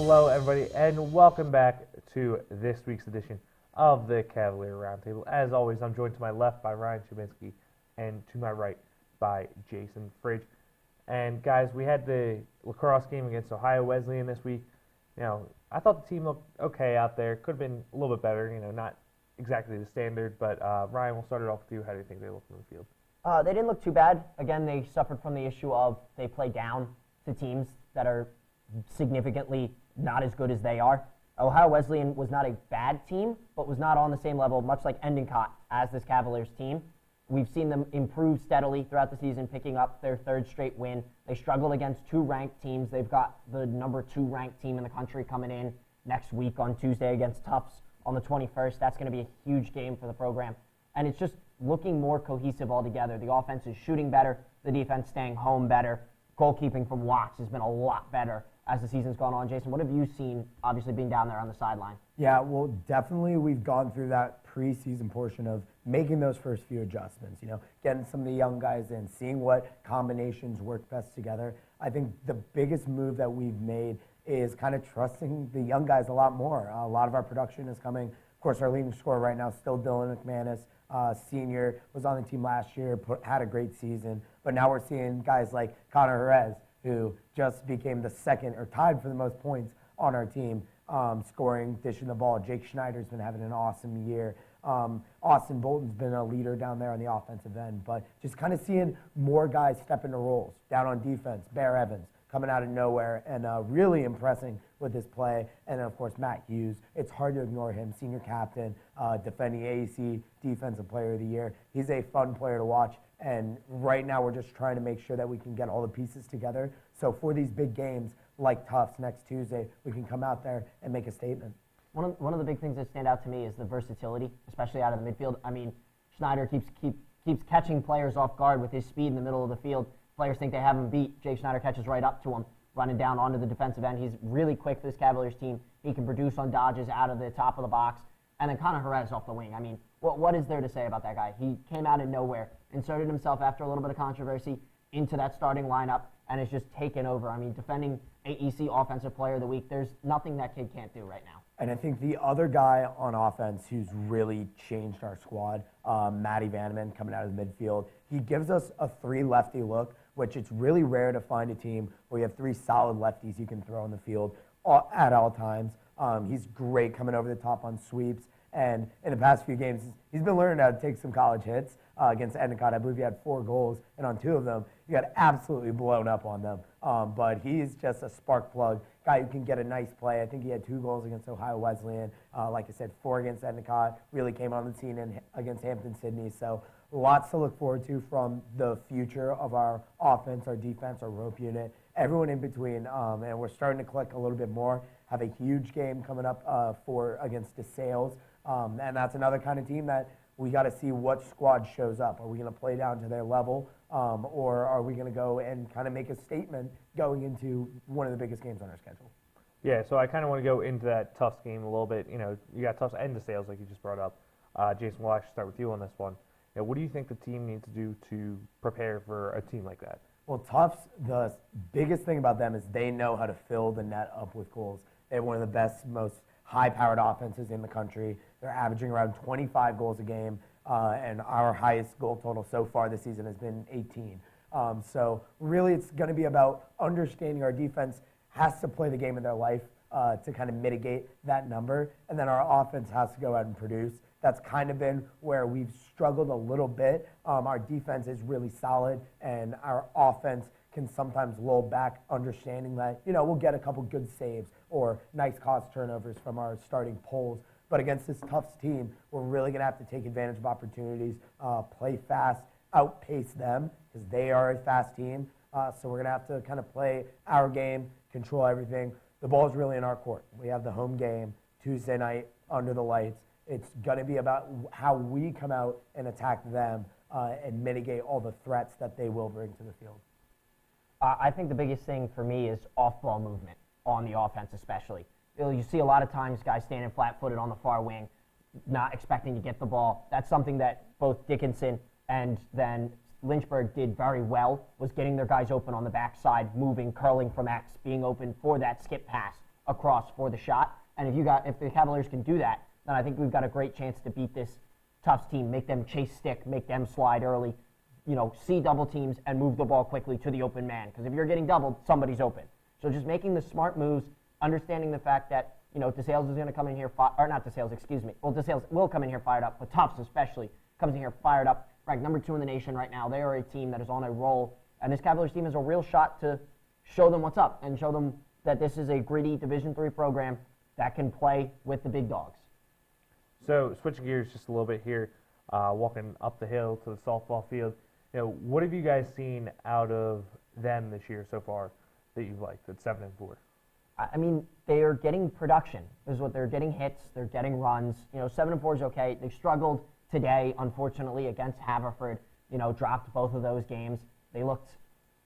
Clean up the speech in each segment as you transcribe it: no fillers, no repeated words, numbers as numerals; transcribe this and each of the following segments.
Hello, everybody, and welcome back to this week's edition of the Cavaliere Roundtable. As always, I'm joined to my left by Ryan Chybinski and to my right by Jason Fridge. And guys, we had the Lacrosse game against Ohio Wesleyan this week. I thought the team looked okay out there. Could have been a little bit better, not exactly the standard. But Ryan, we'll start it off with you. How do you think they looked in the field? They didn't look too bad. Again, they suffered from the issue of they play down to teams that are significantly not as good as they are. Ohio Wesleyan was not a bad team, but was not on the same level, much like Endicott, as this Cavaliers team. We've seen them improve steadily throughout the season, picking up their third straight win. They struggled against two ranked teams. They've got the number 2 ranked team in the country coming in next week on Tuesday against Tufts on the 21st. That's going to be a huge game for the program. And it's just looking more cohesive altogether. The offense is shooting better, the defense staying home better. Goalkeeping from Watts has been a lot better as the season's gone on. Jason, what have you seen, obviously being down there on the sideline? Yeah, well, definitely we've gone through that preseason portion of making those first few adjustments, getting some of the young guys in, seeing what combinations work best together. I think the biggest move that we've made is kind of trusting the young guys a lot more. A lot of our production is coming. Of course, our leading scorer right now is still Dylan McManus. Senior, was on the team last year, had a great season. But now we're seeing guys like Connor Jerez, who just became the second or tied for the most points on our team, scoring, dishing the ball. Jake Schneider's been having an awesome year. Austin Bolton's been a leader down there on the offensive end. But just kind of seeing more guys step into roles. Down on defense, Bear Evans coming out of nowhere and really impressing with his play. And then, of course, Matt Hughes. It's hard to ignore him, senior captain, defending AAC Defensive Player of the Year. He's a fun player to watch. And right now we're just trying to make sure that we can get all the pieces together. So for these big games like Tufts next Tuesday, we can come out there and make a statement. One of the big things that stand out to me is the versatility, especially out of the midfield. I mean, Schneider keeps catching players off guard with his speed in the middle of the field. Players think they have him beat. Jake Schneider catches right up to him, running down onto the defensive end. He's really quick for this Cavaliers team. He can produce on dodges out of the top of the box. And then Connor Jerez off the wing. I mean, what is there to say about that guy? He came out of nowhere, inserted himself after a little bit of controversy into that starting lineup, and has just taken over. I mean, defending AEC Offensive Player of the Week, there's nothing that kid can't do right now. And I think the other guy on offense who's really changed our squad, Matty Vanneman, coming out of the midfield, he gives us a 3 lefty look, which it's really rare to find a team where you have 3 solid lefties you can throw on the field at all times. He's great coming over the top on sweeps. And in the past few games, he's been learning how to take some college hits against Endicott. I believe he had 4 goals, and on 2 of them, he got absolutely blown up on them. But he's just a spark plug, guy who can get a nice play. I think he had 2 goals against Ohio Wesleyan. Like I said, 4 against Endicott. Really came on the scene against Hampton-Sydney. So lots to look forward to from the future of our offense, our defense, our rope unit, everyone in between. And we're starting to click a little bit more. Have a huge game coming up against DeSales. And that's another kind of team that we got to see what squad shows up. Are we going to play down to their level, or are we going to go and kind of make a statement going into one of the biggest games on our schedule? Yeah, so I kind of want to go into that Tufts game a little bit. You got Tufts and DeSales, like you just brought up. Jason, we'll actually start with you on this one. What do you think the team needs to do to prepare for a team like that? Well, Tufts, the biggest thing about them is they know how to fill the net up with goals. They have one of the best, most high-powered offenses in the country. They're averaging around 25 goals a game, and our highest goal total so far this season has been 18. So really it's going to be about understanding our defense has to play the game of their life to kind of mitigate that number, and then our offense has to go out and produce. That's kind of been where we've struggled a little bit. Our defense is really solid, and our offense can sometimes lull back, understanding that, we'll get a couple good saves or nice cost turnovers from our starting poles. But against this Tufts team, we're really going to have to take advantage of opportunities, play fast, outpace them, because they are a fast team. So we're going to have to kind of play our game, control everything. The ball's really in our court. We have the home game Tuesday night under the lights. It's going to be about how we come out and attack them and mitigate all the threats that they will bring to the field. I think the biggest thing for me is off-ball movement on the offense especially. You see a lot of times guys standing flat-footed on the far wing, not expecting to get the ball. That's something that both Dickinson and then Lynchburg did very well, was getting their guys open on the backside, moving, curling from X, being open for that skip pass across for the shot. And if the Cavaliers can do that, then I think we've got a great chance to beat this Tufts team, make them chase stick, make them slide early, see double teams and move the ball quickly to the open man. Because if you're getting doubled, somebody's open. So just making the smart moves, understanding the fact that, DeSales is going to come in here, or not DeSales, excuse me. Well, DeSales will come in here fired up, but Tufts especially comes in here fired up, ranked number 2 in the nation right now. They are a team that is on a roll, and this Cavaliers team is a real shot to show them what's up and show them that this is a gritty Division III program that can play with the big dogs. So switching gears just a little bit here, walking up the hill to the softball field. What have you guys seen out of them this year so far that you've liked at 7-4? I mean, they are getting production. This is what they're getting hits. They're getting runs. 7-4 is okay. They struggled today, unfortunately, against Haverford. Dropped both of those games. They looked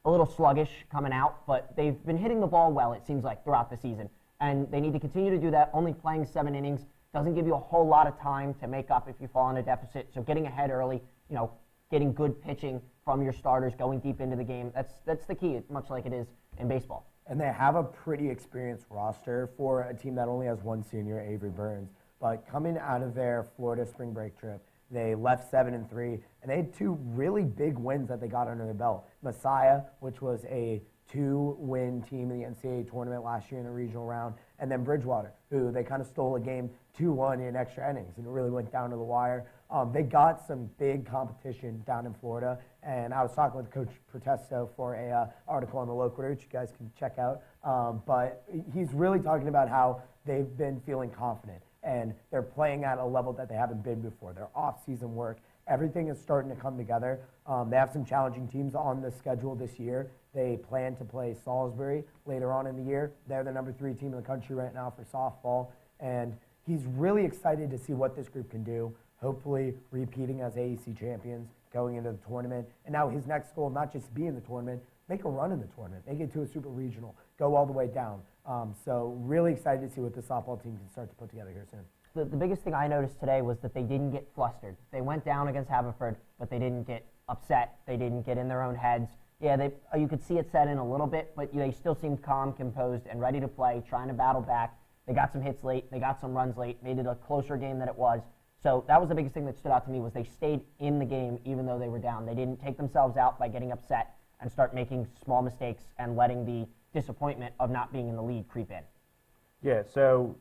a little sluggish coming out, but they've been hitting the ball well, it seems like, throughout the season. And they need to continue to do that. Only playing 7 innings doesn't give you a whole lot of time to make up if you fall in a deficit. So getting ahead early, getting good pitching from your starters, going deep into the game, that's the key, much like it is in baseball. And they have a pretty experienced roster for a team that only has one senior, Avery Burns. But coming out of their Florida spring break trip, they left 7-3, and they had 2 really big wins that they got under their belt. Messiah, which was a 2-win team in the NCAA tournament last year in the regional round, and then Bridgewater, who they kind of stole a game 2-1 in extra innings, and it really went down to the wire. They got some big competition down in Florida, and I was talking with Coach Protesto for a article on the Local, which you guys can check out. But he's really talking about how they've been feeling confident, and they're playing at a level that they haven't been before. Their off-season work, everything is starting to come together. They have some challenging teams on the schedule this year. They plan to play Salisbury later on in the year. They're the number 3 team in the country right now for softball, and he's really excited to see what this group can do, hopefully repeating as AAC champions, going into the tournament. And now his next goal, not just be in the tournament, make a run in the tournament, make it to a super regional, go all the way down. So really excited to see what the softball team can start to put together here soon. The biggest thing I noticed today was that they didn't get flustered. They went down against Haverford, but they didn't get upset. They didn't get in their own heads. Yeah, you could see it set in a little bit, but they still seemed calm, composed, and ready to play, trying to battle back. They got some hits late. They got some runs late, made it a closer game than it was. So that was the biggest thing that stood out to me was they stayed in the game even though they were down. They didn't take themselves out by getting upset and start making small mistakes and letting the disappointment of not being in the lead creep in. Yeah, so,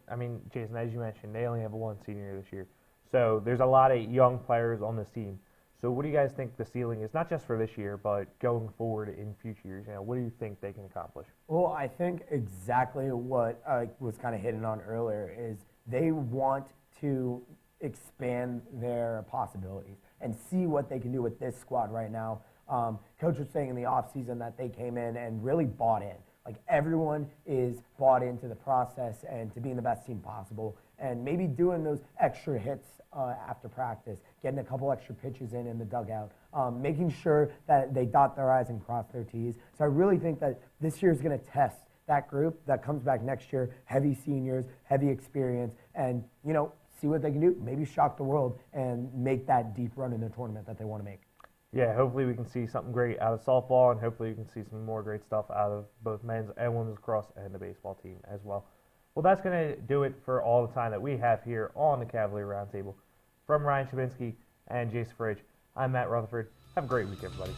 Jason, as you mentioned, they only have 1 senior this year. So there's a lot of young players on this team. So what do you guys think the ceiling is, not just for this year, but going forward in future years? What do you think they can accomplish? Well, I think exactly what I was kind of hitting on earlier is they want to expand their possibilities and see what they can do with this squad right now. Coach was saying in the offseason that they came in and really bought in. Like, everyone is bought into the process and to being the best team possible, and maybe doing those extra hits after practice, getting a couple extra pitches in the dugout, making sure that they dot their I's and cross their T's. So I really think that this year is going to test that group that comes back next year, heavy seniors, heavy experience, and, see what they can do, maybe shock the world and make that deep run in the tournament that they want to make. Yeah, hopefully we can see something great out of softball, and hopefully we can see some more great stuff out of both men's and women's lacrosse and the baseball team as well. Well, that's going to do it for all the time that we have here on the Cavaliere Roundtable. From Ryan Chybinski and Jason Fridge, I'm Matt Rutherford. Have a great week, everybody.